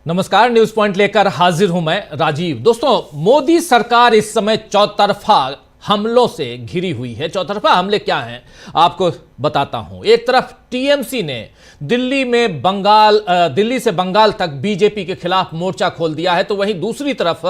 नमस्कार, news point लेकर हाजिर हूं मैं राजीव। दोस्तों, मोदी सरकार इस समय चौतरफा हमलों से घिरी हुई है। चौतरफा हमले क्या हैं आपको बताता हूं। एक तरफ टीएमसी ने दिल्ली से बंगाल तक बीजेपी के खिलाफ मोर्चा खोल दिया है, तो वहीं दूसरी तरफ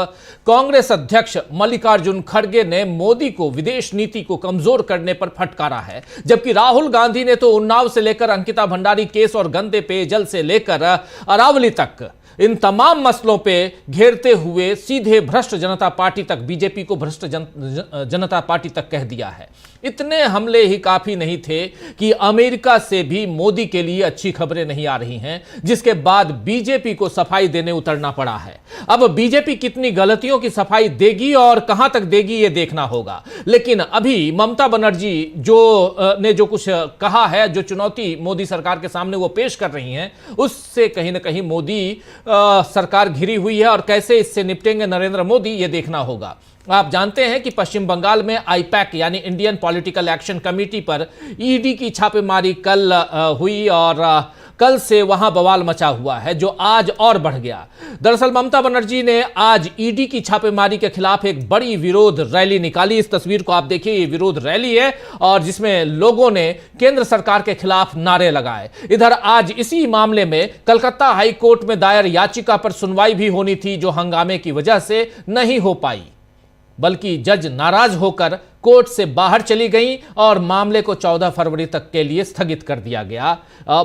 कांग्रेस अध्यक्ष मल्लिकार्जुन खड़गे ने मोदी को विदेश नीति को कमजोर करने पर फटकारा है। जबकि राहुल गांधी ने तो उन्नाव से लेकर अंकिता भंडारी केस और गंदे पेयजल से लेकर अरावली तक इन तमाम मसलों पे घेरते हुए सीधे भ्रष्ट जनता पार्टी तक, बीजेपी को भ्रष्ट जनता पार्टी तक कह दिया है। इतने हमले ही काफी नहीं थे कि अमेरिका से भी मोदी के लिए अच्छी खबरें नहीं आ रही हैं, जिसके बाद बीजेपी को सफाई देने उतरना पड़ा है। अब बीजेपी कितनी गलतियों की सफाई देगी और कहां तक देगी ये देखना होगा। लेकिन अभी ममता बनर्जी ने जो कुछ कहा है, जो चुनौती मोदी सरकार के सामने वो पेश कर रही हैं, उससे कहीं ना कहीं मोदी सरकार घिरी हुई है और कैसे इससे निपटेंगे नरेंद्र मोदी ये देखना होगा। आप जानते हैं कि पश्चिम बंगाल में आईपैक यानी इंडियन पॉलिटिकल एक्शन कमेटी पर ईडी की छापेमारी कल हुई और कल से वहां बवाल मचा हुआ है, जो आज और बढ़ गया। दरअसल ममता बनर्जी ने आज ईडी की छापेमारी के खिलाफ एक बड़ी विरोध रैली निकाली। इस तस्वीर को आप देखिए, ये विरोध रैली है और जिसमें लोगों ने केंद्र सरकार के खिलाफ नारे लगाए। इधर आज इसी मामले में कलकत्ता हाई कोर्ट में दायर याचिका पर सुनवाई भी होनी थी, जो हंगामे की वजह से नहीं हो पाई, बल्कि जज नाराज होकर कोर्ट से बाहर चली गई और मामले को 14 फरवरी तक के लिए स्थगित कर दिया गया।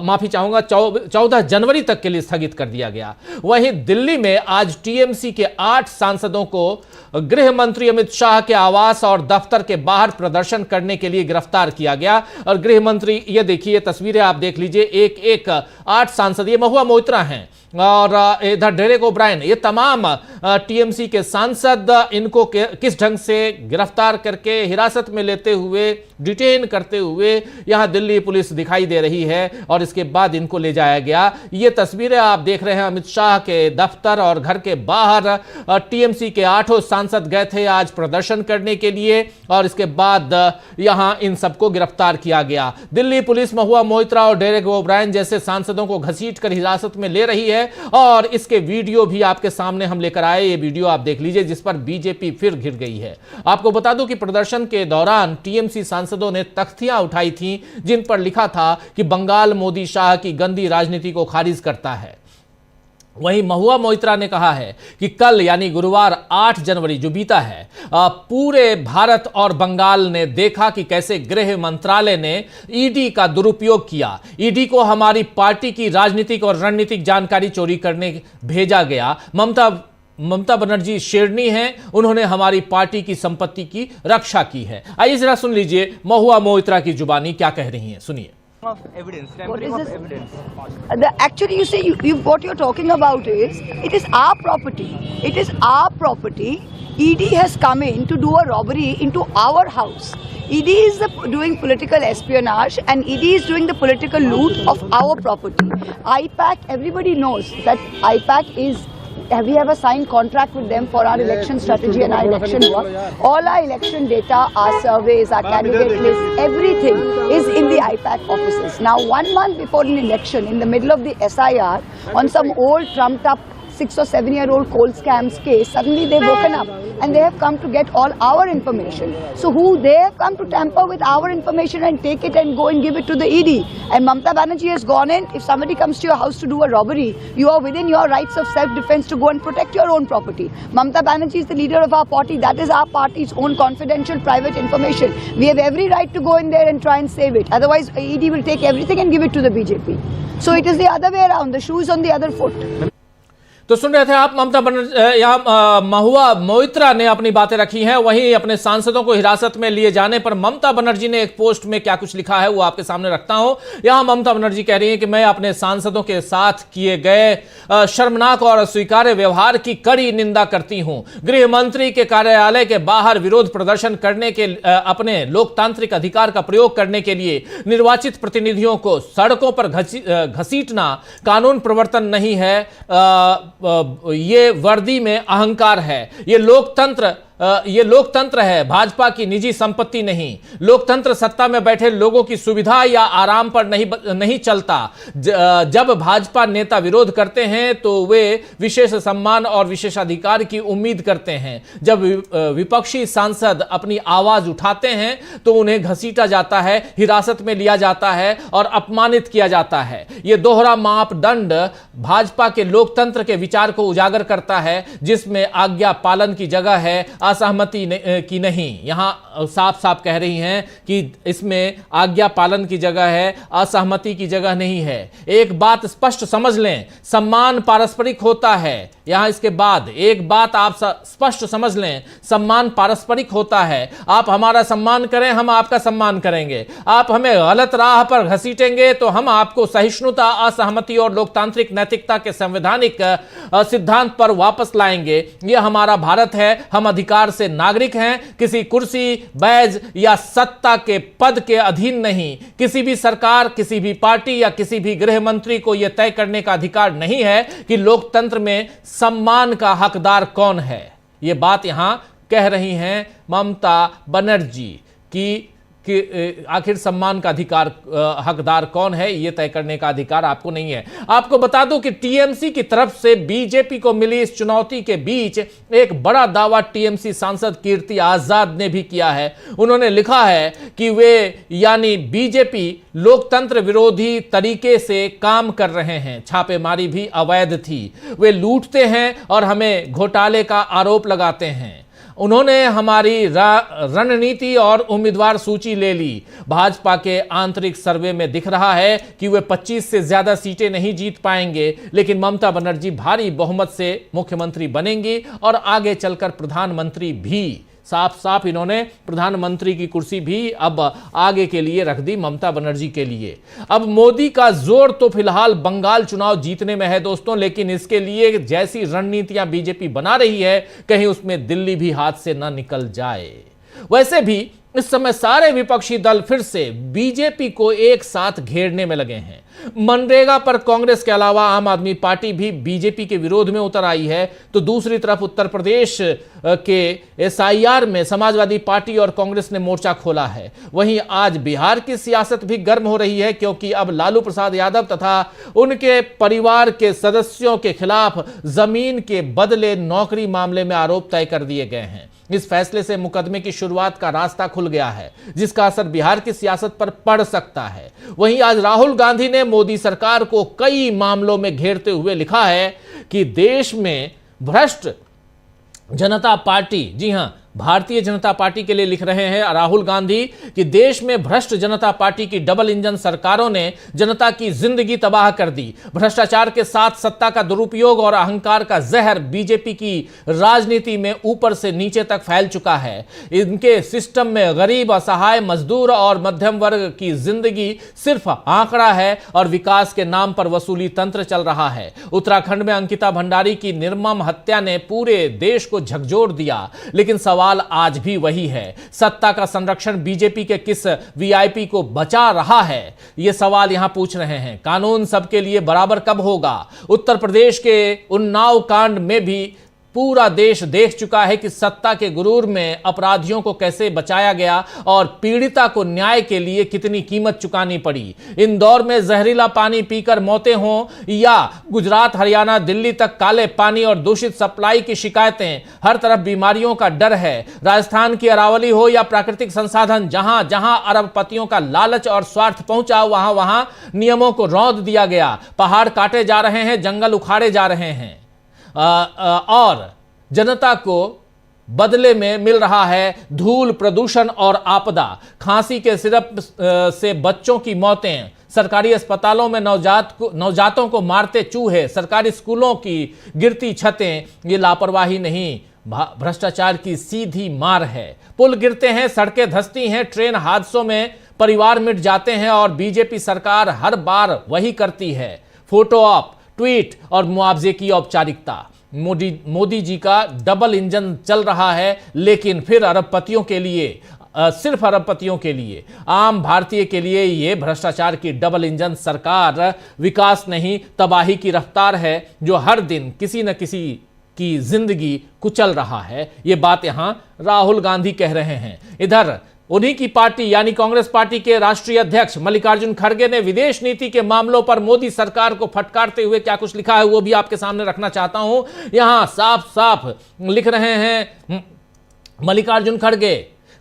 माफी चाहूंगा, 14 जनवरी तक के लिए स्थगित कर दिया गया। वहीं दिल्ली में आज टीएमसी के 8 सांसदों को गृह मंत्री अमित शाह के आवास और दफ्तर के बाहर प्रदर्शन करने के लिए गिरफ्तार किया गया। और गृह मंत्री, ये देखिए तस्वीरें आप देख लीजिए, एक 8 सांसद, ये महुआ मोइत्रा हैं और इधर डेरेक ओब्रायन, ये तमाम टीएमसी के सांसद, इनको किस ढंग से गिरफ्तार करके हिरासत में लेते हुए, डिटेन करते हुए यहां दिल्ली पुलिस दिखाई दे रही है और इसके बाद इनको ले जाया गया। ये तस्वीरें आप देख रहे हैं अमित शाह के दफ्तर और घर के बाहर। टीएमसी के 8 सांसद गए थे आज प्रदर्शन करने के लिए और इसके बाद यहां इन सबको गिरफ्तार किया गया। दिल्ली पुलिस महुआ मोइत्रा और डेरेक ओब्रायन जैसे सांसदों को घसीट कर हिरासत में ले रही है और इसके वीडियो भी आपके सामने हम लेकर आए। ये वीडियो आप देख लीजिए, जिस पर बीजेपी फिर घिर गई है। आपको बता दूं कि प्रदर्शन के दौरान टीएमसी सांसदों ने तख्तियां उठाई थीं, जिन पर लिखा था कि बंगाल मोदी शाह की गंदी राजनीति को खारिज करता है। वहीं महुआ मोइत्रा ने कहा है कि कल यानी गुरुवार 8 जनवरी जो बीता है, पूरे भारत और बंगाल ने देखा कि कैसे गृह मंत्रालय ने ईडी का दुरुपयोग किया। ईडी को हमारी पार्टी की राजनीतिक और रणनीतिक जानकारी चोरी करने भेजा गया। ममता बनर्जी शेरनी हैं, उन्होंने हमारी पार्टी की संपत्ति की रक्षा की है। आइए जरा सुन लीजिए महुआ मोइत्रा की जुबानी क्या कह रही हैं, सुनिए। Of evidence, what is of this? evidence. Actually, you say what you're talking about is it is our property. It is our property. ED has come in to do a robbery into our house. ED is doing political espionage and ED is doing the political loot of our property. IPAC, everybody knows that IPAC is. We have a signed contract with them for our election strategy and our election work. All our election data, our surveys, our candidate lists, everything is in the IPAC offices. Now, 1 month before an election, in the middle of the SIR, on some old trumped up 6 or 7-year-old coal scams case, suddenly they've woken up and they have come to get all our information. So they have come to tamper with our information and take it and go and give it to the ED. And Mamata Banerjee has gone in. If somebody comes to your house to do a robbery, you are within your rights of self-defense to go and protect your own property. Mamata Banerjee is the leader of our party. That is our party's own confidential private information. We have every right to go in there and try and save it. Otherwise, ED will take everything and give it to the BJP. So it is the other way around. The shoe is on the other foot. तो सुन रहे थे आप ममता बनर्जी, यहाँ महुआ मोइत्रा ने अपनी बातें रखी हैं। वहीं अपने सांसदों को हिरासत में लिए जाने पर ममता बनर्जी ने एक पोस्ट में क्या कुछ लिखा है वो आपके सामने रखता हूं। यहाँ ममता बनर्जी कह रही हैं कि मैं अपने सांसदों के साथ किए गए शर्मनाक और अस्वीकार्य व्यवहार की कड़ी निंदा करती हूं। गृह मंत्री के कार्यालय के बाहर विरोध प्रदर्शन करने के अपने लोकतांत्रिक अधिकार का प्रयोग करने के लिए निर्वाचित प्रतिनिधियों को सड़कों पर घसीटना कानून प्रवर्तन नहीं है। ये वर्दी में अहंकार है। ये लोकतंत्र ये लोकतंत्र है, भाजपा की निजी संपत्ति नहीं। लोकतंत्र सत्ता में बैठे लोगों की सुविधा या आराम पर नहीं चलता। जब भाजपा नेता विरोध करते हैं तो वे विशेष सम्मान और विशेषाधिकार की उम्मीद करते हैं। जब विपक्षी सांसद अपनी आवाज उठाते हैं तो उन्हें घसीटा जाता है, हिरासत में लिया जाता है और अपमानित किया जाता है। यह दोहरा मापदंड भाजपा के लोकतंत्र के विचार को उजागर करता है, जिसमें आज्ञा पालन की जगह है, असहमति की नहीं। यहां साफ साफ कह रही हैं कि इसमें आज्ञा पालन की जगह है, असहमति की जगह नहीं है। एक बात स्पष्ट समझ लें, सम्मान पारस्परिक होता है। यहां इसके बाद एक बात आप स्पष्ट समझ लें, सम्मान पारस्परिक होता है। आप हमारा सम्मान करें, हम आपका सम्मान करेंगे। आप हमें गलत राह पर घसीटेंगे तो हम आपको सहिष्णुता, असहमति और लोकतांत्रिक नैतिकता के संवैधानिक सिद्धांत पर वापस लाएंगे। यह हमारा भारत है, हम अधिकार से नागरिक हैं, किसी कुर्सी, बैज या सत्ता के पद के अधीन नहीं। किसी भी सरकार, किसी भी पार्टी या किसी भी गृह मंत्री को यह तय करने का अधिकार नहीं है कि लोकतंत्र में सम्मान का हकदार कौन है। यह बात यहां कह रही हैं ममता बनर्जी कि आखिर सम्मान का अधिकार हकदार कौन है, यह तय करने का अधिकार आपको नहीं है। आपको बता दूं कि टीएमसी की तरफ से बीजेपी को मिली इस चुनौती के बीच एक बड़ा दावा टीएमसी सांसद कीर्ति आजाद ने भी किया है। उन्होंने लिखा है कि वे यानी बीजेपी लोकतंत्र विरोधी तरीके से काम कर रहे हैं। छापेमारी भी अवैध थी। वे लूटते हैं और हमें घोटाले का आरोप लगाते हैं। उन्होंने हमारी रणनीति और उम्मीदवार सूची ले ली। भाजपा के आंतरिक सर्वे में दिख रहा है कि वे 25 से ज्यादा सीटें नहीं जीत पाएंगे, लेकिन ममता बनर्जी भारी बहुमत से मुख्यमंत्री बनेंगी और आगे चलकर प्रधानमंत्री भी। साफ साफ इन्होंने प्रधानमंत्री की कुर्सी भी अब आगे के लिए रख दी, ममता बनर्जी के लिए। अब मोदी का जोर तो फिलहाल बंगाल चुनाव जीतने में है दोस्तों, लेकिन इसके लिए जैसी रणनीतियां बीजेपी बना रही है, कहीं उसमें दिल्ली भी हाथ से ना निकल जाए। वैसे भी इस समय सारे विपक्षी दल फिर से बीजेपी को एक साथ घेरने में लगे हैं। मनरेगा पर कांग्रेस के अलावा आम आदमी पार्टी भी बीजेपी के विरोध में उतर आई है, तो दूसरी तरफ उत्तर प्रदेश के एसआईआर में समाजवादी पार्टी और कांग्रेस ने मोर्चा खोला है। वहीं आज बिहार की सियासत भी गर्म हो रही है, क्योंकि अब लालू प्रसाद यादव तथा उनके परिवार के सदस्यों के खिलाफ जमीन के बदले नौकरी मामले में आरोप तय कर दिए गए हैं। इस फैसले से मुकदमे की शुरुआत का रास्ता खुल गया है, जिसका असर बिहार की सियासत पर पड़ सकता है। वहीं आज राहुल गांधी ने मोदी सरकार को कई मामलों में घेरते हुए लिखा है कि देश में भ्रष्ट जनता पार्टी, जी हां, भारतीय जनता पार्टी के लिए लिख रहे हैं राहुल गांधी कि देश में भ्रष्ट जनता पार्टी की डबल इंजन सरकारों ने जनता की जिंदगी तबाह कर दी। भ्रष्टाचार के साथ सत्ता का दुरुपयोग और अहंकार का जहर बीजेपी की राजनीति में ऊपर से नीचे तक फैल चुका है। इनके सिस्टम में गरीब, असहाय, मजदूर और मध्यम वर्ग की जिंदगी सिर्फ आंकड़ा है और विकास के नाम पर वसूली तंत्र चल रहा है। उत्तराखंड में अंकिता भंडारी की निर्मम हत्या ने पूरे देश को झकझोर दिया, लेकिन सवाल आज भी वही है, सत्ता का संरक्षण बीजेपी के किस वीआईपी को बचा रहा है? यह सवाल यहां पूछ रहे हैं। कानून सबके लिए बराबर कब होगा? उत्तर प्रदेश के उन्नाव कांड में भी पूरा देश देख चुका है कि सत्ता के गुरूर में अपराधियों को कैसे बचाया गया और पीड़िता को न्याय के लिए कितनी कीमत चुकानी पड़ी। इंदौर में जहरीला पानी पीकर मौतें हों या गुजरात, हरियाणा, दिल्ली तक काले पानी और दूषित सप्लाई की शिकायतें, हर तरफ बीमारियों का डर है। राजस्थान की अरावली हो या प्राकृतिक संसाधन, जहां जहां अरबपतियों का लालच और स्वार्थ पहुंचा, वहां वहां नियमों को रौंद दिया गया। पहाड़ काटे जा रहे हैं, जंगल उखाड़े जा रहे हैं और जनता को बदले में मिल रहा है धूल, प्रदूषण और आपदा। खांसी के सिरप से बच्चों की मौतें, सरकारी अस्पतालों में नवजातों को मारते चूहे, सरकारी स्कूलों की गिरती छतें, ये लापरवाही नहीं, भ्रष्टाचार की सीधी मार है। पुल गिरते हैं, सड़कें धंसती हैं, ट्रेन हादसों में परिवार मिट जाते हैं और बीजेपी सरकार हर बार वही करती है, फोटो ऑप, ट्वीट और मुआवजे की औपचारिकता। मोदी जी का डबल इंजन चल रहा है, लेकिन फिर अरबपतियों के लिए, सिर्फ अरबपतियों के लिए, आम भारतीय के लिए यह भ्रष्टाचार की डबल इंजन सरकार विकास नहीं, तबाही की रफ्तार है, जो हर दिन किसी न किसी की जिंदगी कुचल रहा है। ये बात यहां राहुल गांधी कह रहे हैं। इधर उन्हीं की पार्टी यानी कांग्रेस पार्टी के राष्ट्रीय अध्यक्ष मल्लिकार्जुन खड़गे ने विदेश नीति के मामलों पर मोदी सरकार को फटकारते हुए क्या कुछ लिखा है वो भी आपके सामने रखना चाहता हूं। यहां साफ साफ लिख रहे हैं मल्लिकार्जुन खड़गे,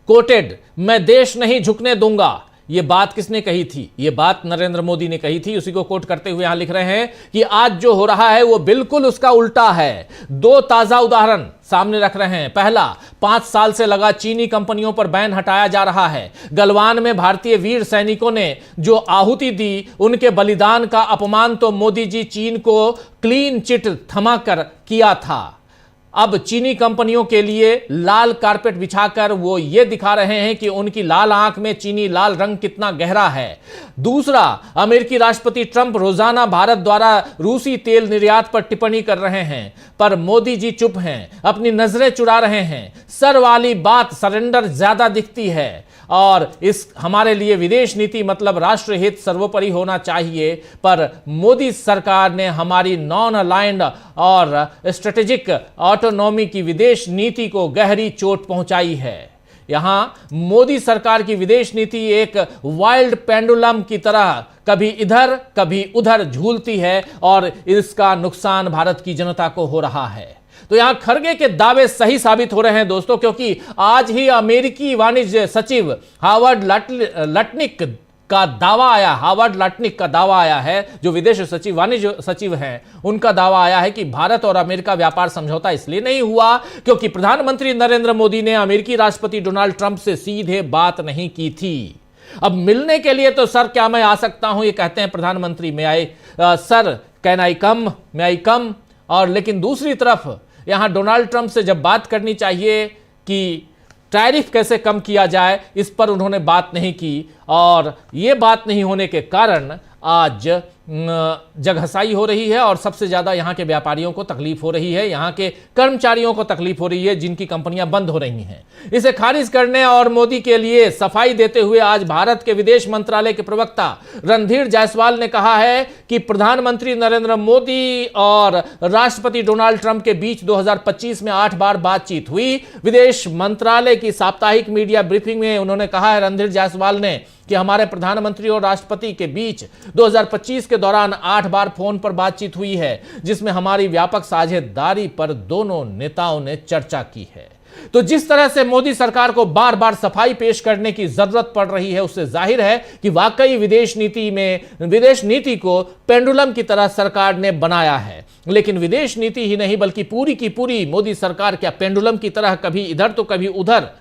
कोटेड, मैं देश नहीं झुकने दूंगा। ये बात किसने कही थी? ये बात नरेंद्र मोदी ने कही थी। उसी को कोट करते हुए यहां लिख रहे हैं कि आज जो हो रहा है वो बिल्कुल उसका उल्टा है। दो ताजा उदाहरण सामने रख रहे हैं। पहला, 5 साल से लगा चीनी कंपनियों पर बैन हटाया जा रहा है। गलवान में भारतीय वीर सैनिकों ने जो आहुति दी, उनके बलिदान का अपमान तो मोदी जी चीन को क्लीन चिट थमाकर किया था। अब चीनी कंपनियों के लिए लाल कारपेट बिछाकर वो ये दिखा रहे हैं कि उनकी लाल आंख में चीनी लाल रंग कितना गहरा है। दूसरा, अमेरिकी राष्ट्रपति ट्रंप रोजाना भारत द्वारा रूसी तेल निर्यात पर टिप्पणी कर रहे हैं, पर मोदी जी चुप हैं, अपनी नजरें चुरा रहे हैं। सर वाली बात सरेंडर ज्यादा दिखती है और इस हमारे लिए विदेश नीति मतलब राष्ट्र हित सर्वोपरि होना चाहिए, पर मोदी सरकार ने हमारी नॉन अलाइंड और स्ट्रेटेजिक ऑटोनॉमी की विदेश नीति को गहरी चोट पहुंचाई है। यहां मोदी सरकार की विदेश नीति एक वाइल्ड पेंडुलम की तरह कभी इधर कभी उधर झूलती है और इसका नुकसान भारत की जनता को हो रहा है। तो यहां खड़गे के दावे सही साबित हो रहे हैं दोस्तों, क्योंकि आज ही अमेरिकी वाणिज्य सचिव हार्वर्ड लटनिक का दावा आया है, जो विदेश सचिव वाणिज्य सचिव हैं, उनका दावा आया है कि भारत और अमेरिका व्यापार समझौता इसलिए नहीं हुआ क्योंकि प्रधानमंत्री नरेंद्र मोदी ने अमेरिकी राष्ट्रपति डोनाल्ड ट्रंप से सीधे बात नहीं की थी। अब मिलने के लिए तो सर क्या मैं आ सकता हूं, ये कहते हैं प्रधानमंत्री, में आई सर कैन आई कम, में आई कम। और लेकिन दूसरी तरफ यहां डोनाल्ड ट्रंप से जब बात करनी चाहिए कि टैरिफ कैसे कम किया जाए, इस पर उन्होंने बात नहीं की और ये बात नहीं होने के कारण आज जगहसाई हो रही है और सबसे ज्यादा यहां के व्यापारियों को तकलीफ हो रही है, यहां के कर्मचारियों को तकलीफ हो रही है जिनकी कंपनियां बंद हो रही हैं। इसे खारिज करने और मोदी के लिए सफाई देते हुए आज भारत के विदेश मंत्रालय के प्रवक्ता रणधीर जायसवाल ने कहा है कि प्रधानमंत्री नरेंद्र मोदी और राष्ट्रपति डोनाल्ड ट्रंप के बीच 2025 में 8 बार बातचीत हुई। विदेश मंत्रालय की साप्ताहिक मीडिया ब्रीफिंग में उन्होंने कहा है रणधीर जायसवाल ने कि हमारे प्रधानमंत्री और राष्ट्रपति के बीच 2025 के दौरान 8 बार फोन पर बातचीत हुई है, जिसमें हमारी व्यापक साझेदारी पर दोनों नेताओं ने चर्चा की है। तो जिस तरह से मोदी सरकार को बार बार सफाई पेश करने की जरूरत पड़ रही है, उससे जाहिर है कि वाकई विदेश नीति को पेंडुलम की तरह सरकार ने बनाया है। लेकिन विदेश नीति ही नहीं बल्कि पूरी की पूरी मोदी सरकार क्या पेंडुलम की तरह कभी इधर तो कभी उधर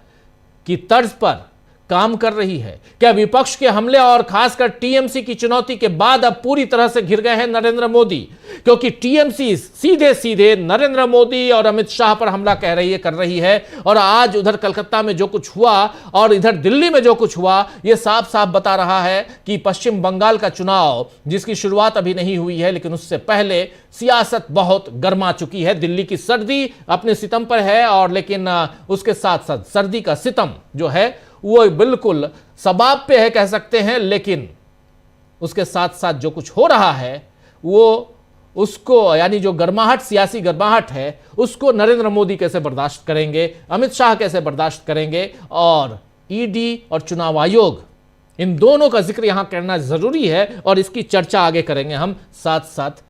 की तर्ज पर काम कर रही है? क्या विपक्ष के हमले और खासकर टीएमसी की चुनौती के बाद अब पूरी तरह से घिर गए हैं नरेंद्र मोदी? क्योंकि टीएमसी सीधे सीधे नरेंद्र मोदी और अमित शाह पर हमला कर रही है और आज उधर कलकत्ता में जो कुछ हुआ और इधर दिल्ली में जो कुछ हुआ, यह साफ साफ बता रहा है कि पश्चिम बंगाल का चुनाव, जिसकी शुरुआत अभी नहीं हुई है लेकिन उससे पहले सियासत बहुत गर्मा चुकी है। दिल्ली की सर्दी अपने सितम पर है और लेकिन उसके साथ साथ सर्दी का सितम जो है वो बिल्कुल सबाब पे है कह सकते हैं, लेकिन उसके साथ साथ जो कुछ हो रहा है वो उसको यानी जो गर्माहट, सियासी गर्माहट है, उसको नरेंद्र मोदी कैसे बर्दाश्त करेंगे, अमित शाह कैसे बर्दाश्त करेंगे और ईडी और चुनाव आयोग, इन दोनों का जिक्र यहां करना जरूरी है और इसकी चर्चा आगे करेंगे हम साथ साथ